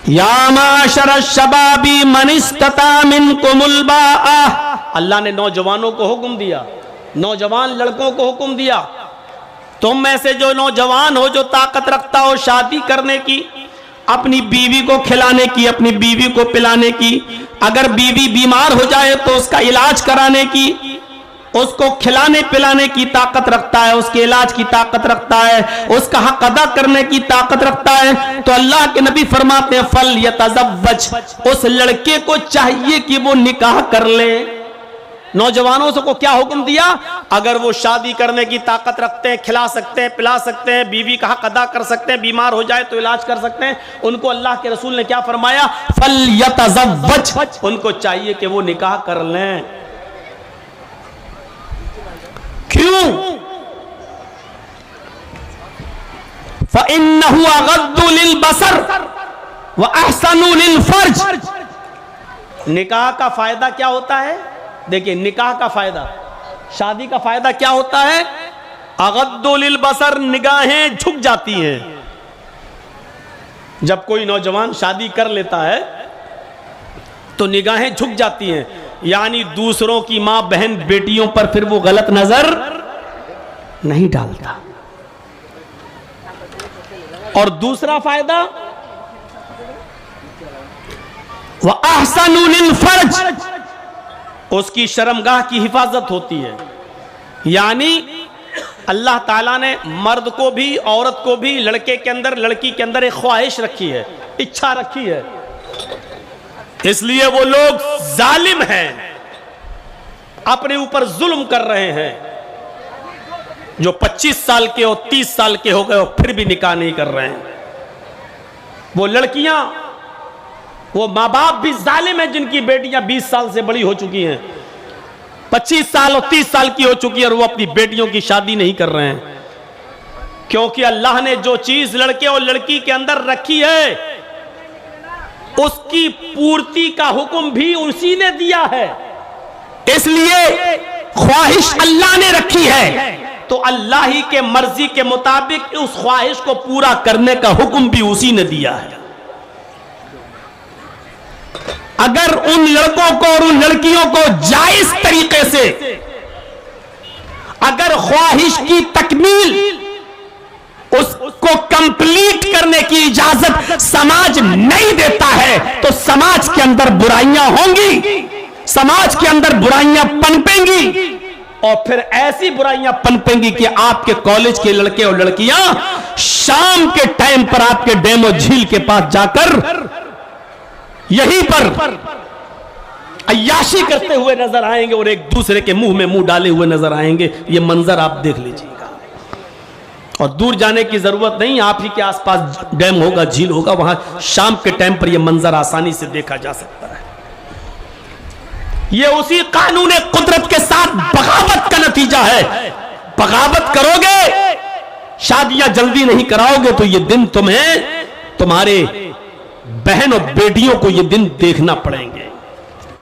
या माशर शबाबी मन इस्तता मिनकुमुल बाआ, अल्लाह ने नौजवानों को हुक्म दिया, नौजवान लड़कों को हुक्म दिया, तुम में से जो नौजवान हो, जो ताकत रखता हो शादी करने की, अपनी बीवी को खिलाने की, अपनी बीवी को पिलाने की, अगर बीवी बीमार हो जाए तो उसका इलाज कराने की, उसको खिलाने पिलाने की ताकत रखता है, उसके इलाज की ताकत रखता है, उसका हक अदा करने की ताकत रखता है, तो अल्लाह के नबी फरमाते हैं फल यतज़व्वज, उस लड़के को चाहिए कि वो निकाह कर ले। नौजवानों को क्या हुक्म दिया? अगर वो शादी करने की ताकत रखते हैं, खिला सकते हैं, पिला सकते हैं, बीवी का हक अदा कर सकते हैं, बीमार हो जाए तो इलाज कर सकते हैं, उनको अल्लाह के रसूल ने क्या फरमाया? फल यतज़व्वज, उनको चाहिए कि वो निकाह कर लें। क्यों? फ़इन्नहु अग़द्दु लिलबसर व अहसनु लिलफ़र्ज। निकाह का फायदा क्या होता है? देखिए, निकाह का फायदा, शादी का फायदा क्या होता है? अग़द्दु लिलबसर, निगाहें झुक जाती हैं। जब कोई नौजवान शादी कर लेता है तो निगाहें झुक जाती हैं, यानी दूसरों की मां बहन बेटियों पर फिर वो गलत नजर नहीं डालता। और दूसरा फायदा व अहसनु लिलफ़र्ज, उसकी शर्मगाह की हिफाजत होती है। यानी अल्लाह ताला ने मर्द को भी औरत को भी, लड़के के अंदर लड़की के अंदर एक ख्वाहिश रखी है, इच्छा रखी है, इसलिए वो लोग जालिम हैं, अपने ऊपर जुल्म कर रहे हैं। जो 25 साल के और 30 साल के हो गए और फिर भी निकाह नहीं कर रहे हैं, वो लड़कियां, वो माँ बाप भी जालिम हैं जिनकी बेटियां 20 साल से बड़ी हो चुकी हैं, 25 साल और 30 साल की हो चुकी है और वो अपनी बेटियों की शादी नहीं कर रहे हैं। क्योंकि अल्लाह ने जो चीज लड़के और लड़की के अंदर रखी है उसकी पूर्ति का हुक्म भी उसी ने दिया है, इसलिए ख्वाहिश अल्लाह ने रखी है तो अल्लाह ही के मर्जी के मुताबिक उस ख्वाहिश को पूरा करने का हुक्म भी उसी ने दिया है। अगर उन लड़कों को और उन लड़कियों को जायज तरीके से अगर ख्वाहिश की तकमील, उसको कंप्लीट करने की इजाजत समाज नहीं देता है तो समाज के अंदर बुराइयां होंगी, समाज के अंदर बुराइयां पनपेंगी और फिर ऐसी बुराइयां पनपेंगी कि आपके कॉलेज के लड़के और लड़कियां शाम के टाइम पर आपके डैम और झील के पास जाकर यहीं पर अय्याशी करते हुए नजर आएंगे और एक दूसरे के मुंह में मुंह डाले हुए नजर आएंगे। ये मंजर आप देख लीजिएगा और दूर जाने की जरूरत नहीं, आप ही के आसपास डैम होगा, झील होगा, वहां शाम के टाइम पर यह मंजर आसानी से देखा जा सकता है। यह उसी कानून कुदरत के साथ बगावत का नतीजा है। बगावत करोगे, शादियां जल्दी नहीं कराओगे तो यह दिन तुम्हें, तुम्हारे बहन और बेटियों को ये दिन देखना पड़ेंगे।